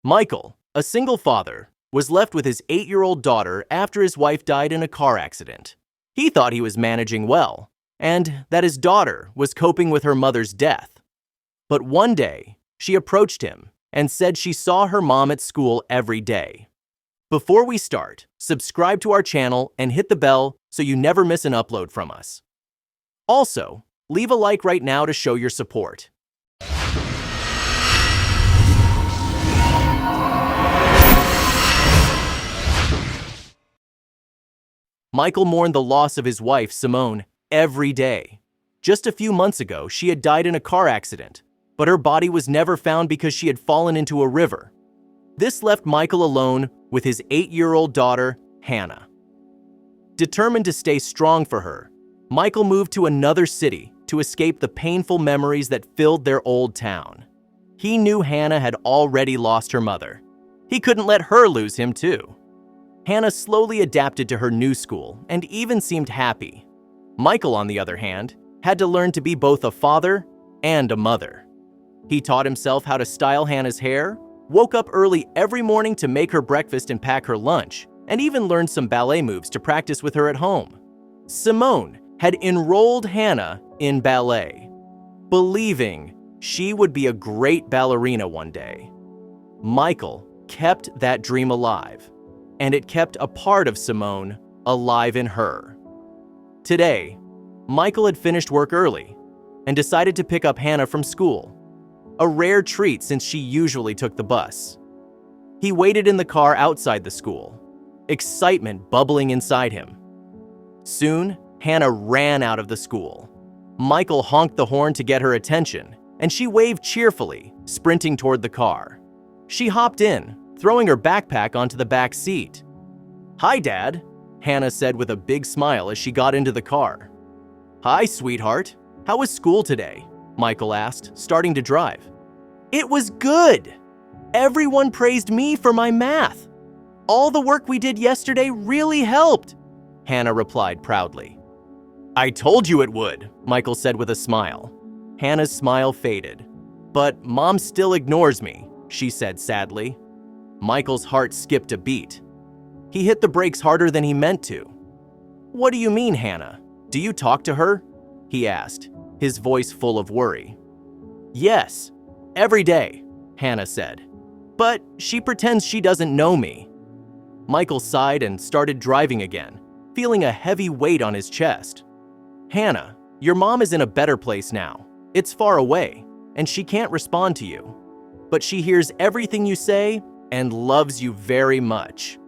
Michael, a single father, was left with his 8-year-old daughter after his wife died in a car accident. He thought he was managing well, and that his daughter was coping with her mother's death. But one day, she approached him and said she saw her mom at school every day. Before we start, subscribe to our channel and hit the bell so you never miss an upload from us. Also, leave a like right now to show your support. Michael mourned the loss of his wife, Simone, every day. Just a few months ago, she had died in a car accident, but her body was never found because she had fallen into a river. This left Michael alone with his 8-year-old daughter, Hannah. Determined to stay strong for her, Michael moved to another city to escape the painful memories that filled their old town. He knew Hannah had already lost her mother. He couldn't let her lose him too. Hannah slowly adapted to her new school and even seemed happy. Michael, on the other hand, had to learn to be both a father and a mother. He taught himself how to style Hannah's hair, woke up early every morning to make her breakfast and pack her lunch, and even learned some ballet moves to practice with her at home. Simone had enrolled Hannah in ballet, believing she would be a great ballerina one day. Michael kept that dream alive, and it kept a part of Simone alive in her. Today, Michael had finished work early and decided to pick up Hannah from school, a rare treat since she usually took the bus. He waited in the car outside the school, excitement bubbling inside him. Soon, Hannah ran out of the school. Michael honked the horn to get her attention, and she waved cheerfully, sprinting toward the car. She hopped in, throwing her backpack onto the back seat. "Hi, Dad," Hannah said with a big smile as she got into the car. "Hi, sweetheart. How was school today?" Michael asked, starting to drive. "It was good. Everyone praised me for my math. All the work we did yesterday really helped," Hannah replied proudly. "I told you it would," Michael said with a smile. Hannah's smile faded. "But Mom still ignores me," she said sadly. Michael's heart skipped a beat. He hit the brakes harder than he meant to. "What do you mean, Hannah? Do you talk to her?" he asked, his voice full of worry. "Yes, every day," Hannah said. "But she pretends she doesn't know me." Michael sighed and started driving again, feeling a heavy weight on his chest. "Hannah, your mom is in a better place now. It's far away, and she can't respond to you. But she hears everything you say and loves you very much."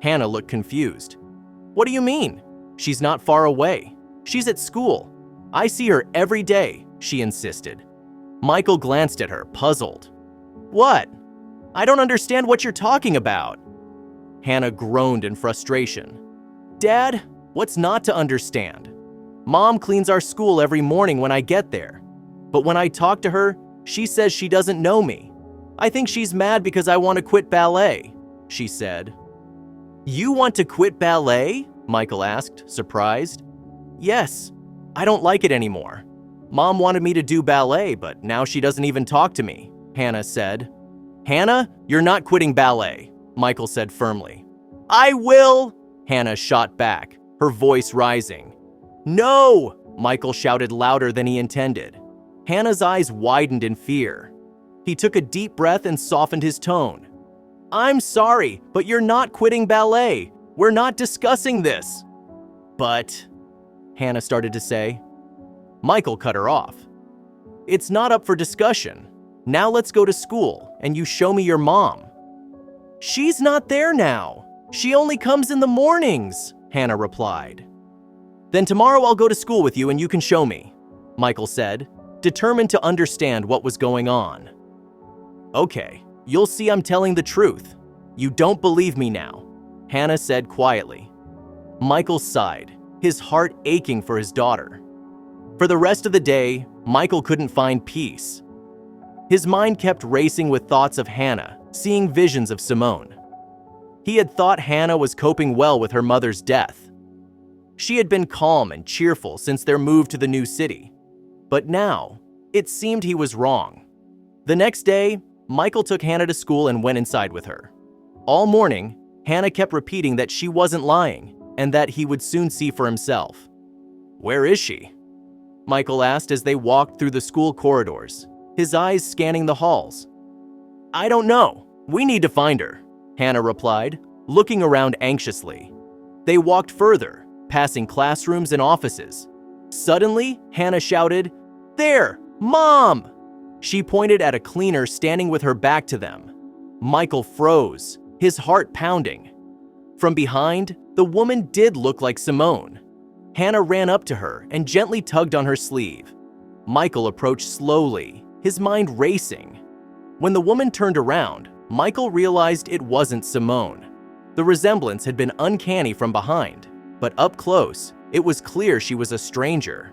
Hannah looked confused. "What do you mean? She's not far away. She's at school. I see her every day," she insisted. Michael glanced at her, puzzled. "What? I don't understand what you're talking about." Hannah groaned in frustration. "Dad, what's not to understand? Mom cleans our school every morning when I get there. But when I talk to her, she says she doesn't know me. I think she's mad because I want to quit ballet," she said. "You want to quit ballet?" Michael asked, surprised. "Yes, I don't like it anymore. Mom wanted me to do ballet, but now she doesn't even talk to me," Hannah said. "Hannah, you're not quitting ballet," Michael said firmly. "I will," Hannah shot back, her voice rising. "No!" Michael shouted louder than he intended. Hannah's eyes widened in fear. He took a deep breath and softened his tone. "I'm sorry, but you're not quitting ballet. We're not discussing this." "But," Hannah started to say. Michael cut her off. "It's not up for discussion. Now let's go to school and you show me your mom." "She's not there now. She only comes in the mornings," Hannah replied. "Then tomorrow I'll go to school with you and you can show me," Michael said, determined to understand what was going on. "Okay, you'll see I'm telling the truth. You don't believe me now," Hannah said quietly. Michael sighed, his heart aching for his daughter. For the rest of the day, Michael couldn't find peace. His mind kept racing with thoughts of Hannah, seeing visions of Simone. He had thought Hannah was coping well with her mother's death. She had been calm and cheerful since their move to the new city. But now, it seemed he was wrong. The next day, Michael took Hannah to school and went inside with her. All morning, Hannah kept repeating that she wasn't lying and that he would soon see for himself. "Where is she?" Michael asked as they walked through the school corridors, his eyes scanning the halls. "I don't know. We need to find her," Hannah replied, looking around anxiously. They walked further, passing classrooms and offices. Suddenly, Hannah shouted, "There! Mom!" She pointed at a cleaner standing with her back to them. Michael froze, his heart pounding. From behind, the woman did look like Simone. Hannah ran up to her and gently tugged on her sleeve. Michael approached slowly, his mind racing. When the woman turned around, Michael realized it wasn't Simone. The resemblance had been uncanny from behind, but up close, it was clear she was a stranger.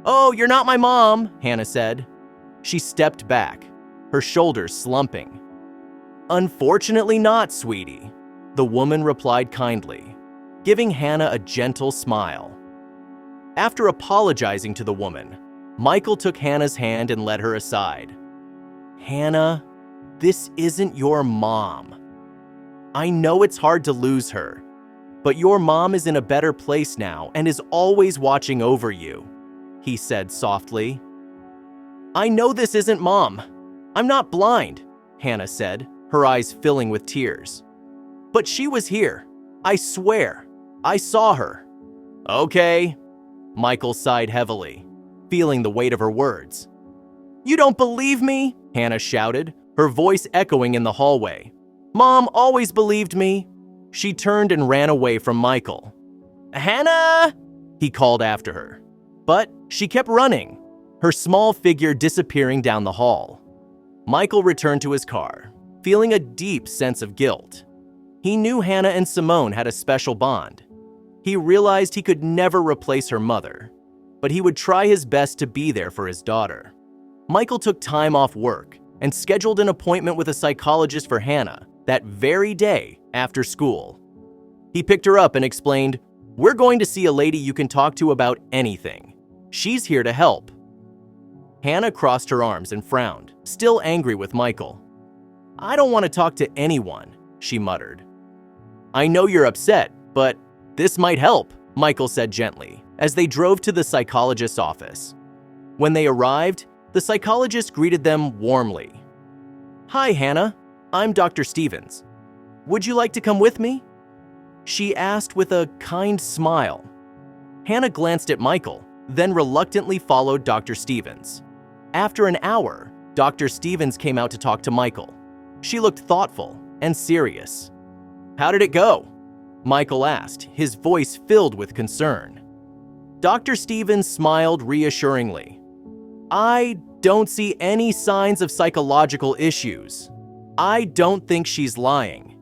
"Oh, you're not my mom," Hannah said. She stepped back, her shoulders slumping. "Unfortunately not, sweetie," the woman replied kindly, giving Hannah a gentle smile. After apologizing to the woman, Michael took Hannah's hand and led her aside. "Hannah, this isn't your mom. I know it's hard to lose her, but your mom is in a better place now and is always watching over you," he said softly. "I know this isn't Mom. I'm not blind," Hannah said, her eyes filling with tears. "But she was here. I swear. I saw her." "Okay," Michael sighed heavily, feeling the weight of her words. "You don't believe me?" Hannah shouted, her voice echoing in the hallway. "Mom always believed me." She turned and ran away from Michael. "Hannah!" he called after her. But she kept running, her small figure disappearing down the hall. Michael returned to his car, feeling a deep sense of guilt. He knew Hannah and Simone had a special bond. He realized he could never replace her mother, but he would try his best to be there for his daughter. Michael took time off work and scheduled an appointment with a psychologist for Hannah that very day after school. He picked her up and explained, "We're going to see a lady you can talk to about anything. She's here to help." Hannah crossed her arms and frowned, still angry with Michael. "I don't want to talk to anyone," she muttered. "I know you're upset, but this might help," Michael said gently, as they drove to the psychologist's office. When they arrived, the psychologist greeted them warmly. "Hi, Hannah. I'm Dr. Stevens. Would you like to come with me?" she asked with a kind smile. Hannah glanced at Michael, then reluctantly followed Dr. Stevens. After an hour, Dr. Stevens came out to talk to Michael. She looked thoughtful and serious. "How did it go?" Michael asked, his voice filled with concern. Dr. Stevens smiled reassuringly. "I don't see any signs of psychological issues. I don't think she's lying.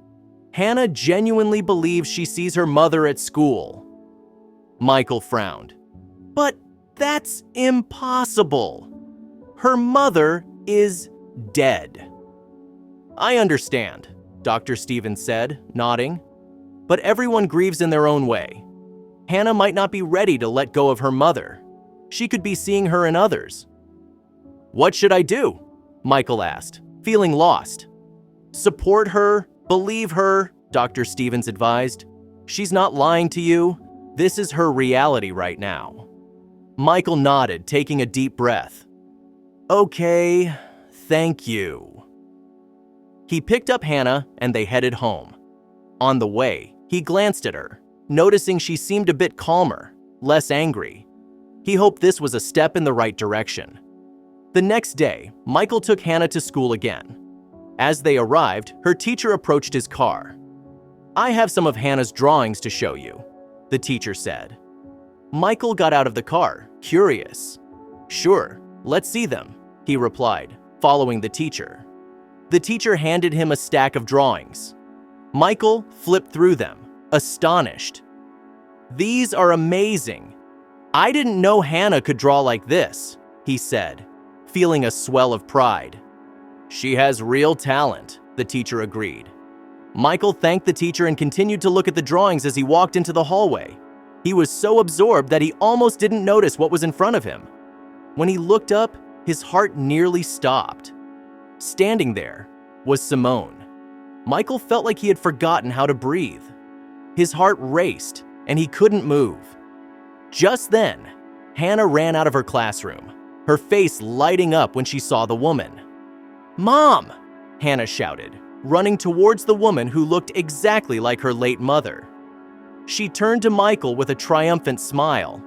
Hannah genuinely believes she sees her mother at school." Michael frowned. "But that's impossible. Her mother is dead." "I understand," Dr. Stevens said, nodding. "But everyone grieves in their own way. Hannah might not be ready to let go of her mother. She could be seeing her in others." "What should I do?" Michael asked, feeling lost. "Support her, believe her," Dr. Stevens advised. "She's not lying to you. This is her reality right now." Michael nodded, taking a deep breath. "Okay, thank you." He picked up Hannah and they headed home. On the way, he glanced at her, noticing she seemed a bit calmer, less angry. He hoped this was a step in the right direction. The next day, Michael took Hannah to school again. As they arrived, her teacher approached his car. "I have some of Hannah's drawings to show you," the teacher said. Michael got out of the car, curious. "Sure, let's see them," he replied, following the teacher. The teacher handed him a stack of drawings. Michael flipped through them, astonished. "These are amazing. I didn't know Hannah could draw like this," he said, feeling a swell of pride. "She has real talent," the teacher agreed. Michael thanked the teacher and continued to look at the drawings as he walked into the hallway. He was so absorbed that he almost didn't notice what was in front of him. When he looked up, his heart nearly stopped. Standing there was Simone. Michael felt like he had forgotten how to breathe. His heart raced, and he couldn't move. Just then, Hannah ran out of her classroom, her face lighting up when she saw the woman. "Mom!" Hannah shouted, running towards the woman who looked exactly like her late mother. She turned to Michael with a triumphant smile.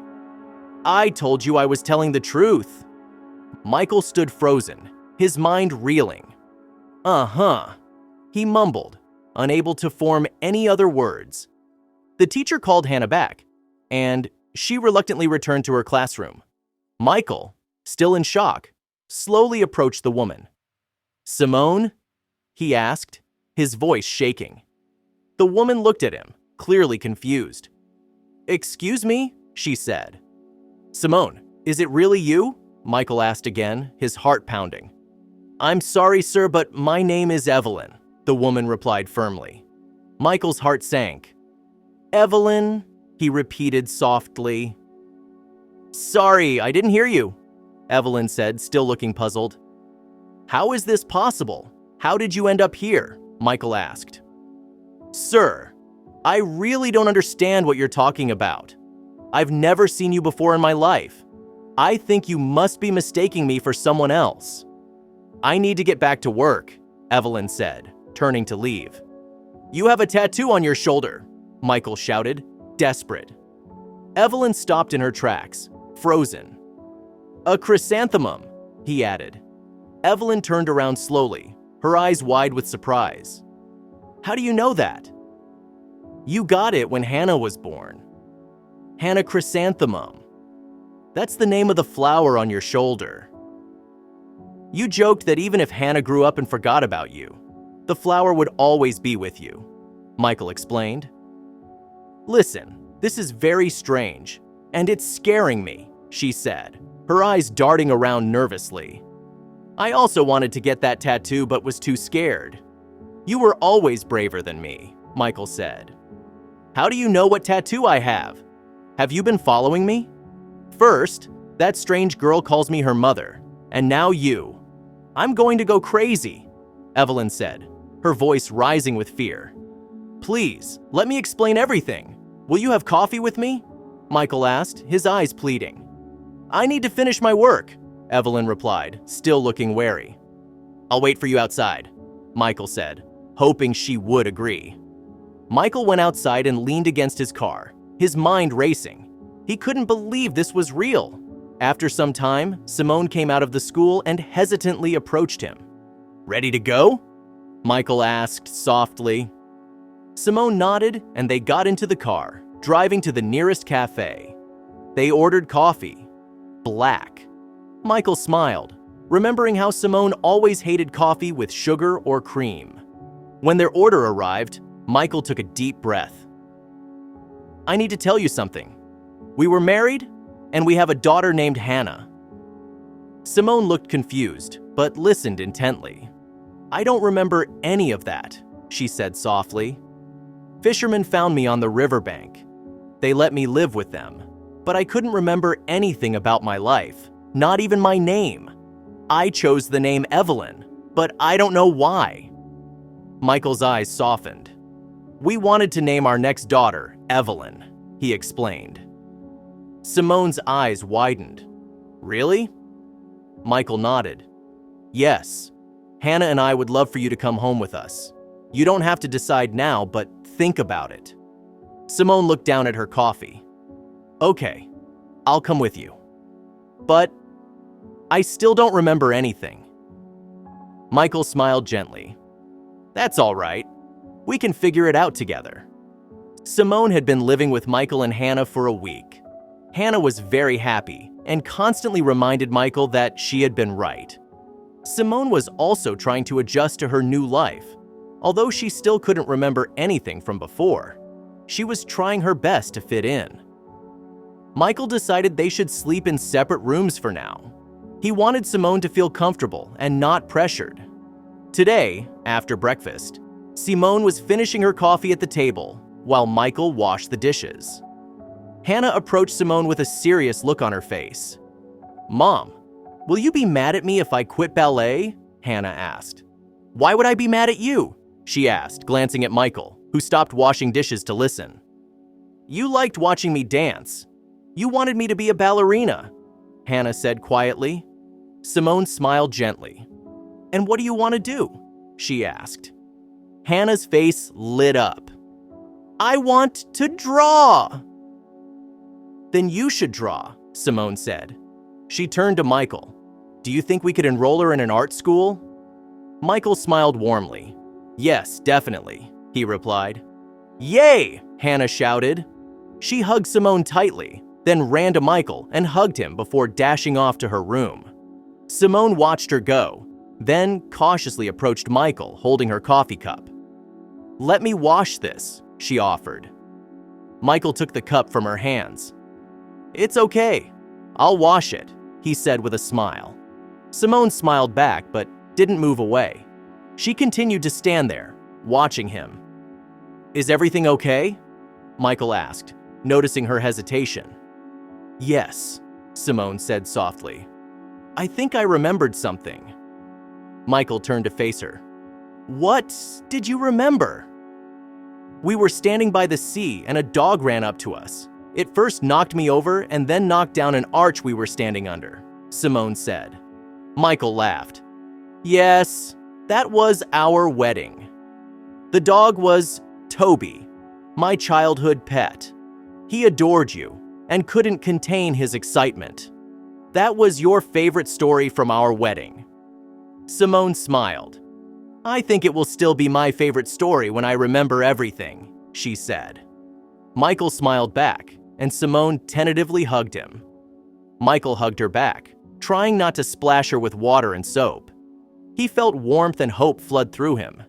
"I told you I was telling the truth." Michael stood frozen, his mind reeling. "Uh-huh," he mumbled, unable to form any other words. The teacher called Hannah back, and she reluctantly returned to her classroom. Michael, still in shock, slowly approached the woman. "Simone?" he asked, his voice shaking. The woman looked at him, clearly confused. "Excuse me?" she said. "Simone, is it really you?" Michael asked again, his heart pounding. "I'm sorry, sir, but my name is Evelyn," the woman replied firmly. Michael's heart sank. "Evelyn?" he repeated softly. "Sorry, I didn't hear you," Evelyn said, still looking puzzled. "How is this possible? How did you end up here?" Michael asked. "Sir, I really don't understand what you're talking about. I've never seen you before in my life. I think you must be mistaking me for someone else." "I need to get back to work," Evelyn said, turning to leave. "You have a tattoo on your shoulder," Michael shouted, desperate. Evelyn stopped in her tracks, frozen. "A chrysanthemum," he added. Evelyn turned around slowly, her eyes wide with surprise. "How do you know that?" "You got it when Hannah was born." "Hannah chrysanthemum. That's the name of the flower on your shoulder." "You joked that even if Hannah grew up and forgot about you, the flower would always be with you," Michael explained. "Listen, this is very strange, and it's scaring me," she said, her eyes darting around nervously. "I also wanted to get that tattoo but was too scared." "You were always braver than me," Michael said. "How do you know what tattoo I have? Have you been following me? First, that strange girl calls me her mother, and now you. I'm going to go crazy," Evelyn said, her voice rising with fear. "Please, let me explain everything. Will you have coffee with me?" Michael asked, his eyes pleading. "I need to finish my work," Evelyn replied, still looking wary. "I'll wait for you outside," Michael said, hoping she would agree. Michael went outside and leaned against his car, his mind racing. He couldn't believe this was real. After some time, Simone came out of the school and hesitantly approached him. "Ready to go?" Michael asked softly. Simone nodded and they got into the car, driving to the nearest cafe. They ordered coffee. Black. Michael smiled, remembering how Simone always hated coffee with sugar or cream. When their order arrived, Michael took a deep breath. "I need to tell you something. We were married, and we have a daughter named Hannah." Simone looked confused, but listened intently. "I don't remember any of that," she said softly. "Fishermen found me on the riverbank. They let me live with them, but I couldn't remember anything about my life, not even my name. I chose the name Evelyn, but I don't know why." Michael's eyes softened. "We wanted to name our next daughter Evelyn," he explained. Simone's eyes widened. "Really?" Michael nodded. "Yes. Hannah and I would love for you to come home with us. You don't have to decide now, but think about it." Simone looked down at her coffee. "Okay, I'll come with you. But I still don't remember anything." Michael smiled gently. "That's all right. We can figure it out together." Simone had been living with Michael and Hannah for a week. Hannah was very happy and constantly reminded Michael that she had been right. Simone was also trying to adjust to her new life. Although she still couldn't remember anything from before, she was trying her best to fit in. Michael decided they should sleep in separate rooms for now. He wanted Simone to feel comfortable and not pressured. Today, after breakfast, Simone was finishing her coffee at the table while Michael washed the dishes. Hannah approached Simone with a serious look on her face. "Mom, will you be mad at me if I quit ballet?" Hannah asked. Why would I be mad at you? She asked, glancing at Michael, who stopped washing dishes to listen. You liked watching me dance. You wanted me to be a ballerina, Hannah said quietly. Simone smiled gently. And what do you want to do? She asked. Hannah's face lit up. I want to draw. Then you should draw, Simone said. She turned to Michael. Do you think we could enroll her in an art school? Michael smiled warmly. Yes, definitely, he replied. Yay! Hannah shouted. She hugged Simone tightly, then ran to Michael and hugged him before dashing off to her room. Simone watched her go, then cautiously approached Michael, holding her coffee cup. Let me wash this, she offered. Michael took the cup from her hands. It's okay. I'll wash it, he said with a smile. Simone smiled back, but didn't move away. She continued to stand there, watching him. Is everything okay? Michael asked, noticing her hesitation. Yes, Simone said softly. I think I remembered something. Michael turned to face her. What did you remember? We were standing by the sea and a dog ran up to us. It first knocked me over and then knocked down an arch we were standing under, Simone said. Michael laughed. Yes, that was our wedding. The dog was Toby, my childhood pet. He adored you and couldn't contain his excitement. That was your favorite story from our wedding. Simone smiled. I think it will still be my favorite story when I remember everything, she said. Michael smiled back, and Simone tentatively hugged him. Michael hugged her back, trying not to splash her with water and soap. He felt warmth and hope flood through him.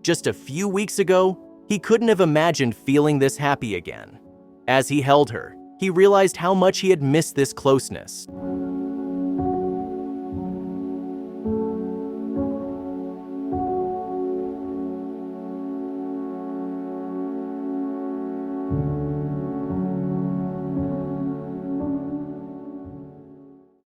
Just a few weeks ago, he couldn't have imagined feeling this happy again. As he held her, he realized how much he had missed this closeness.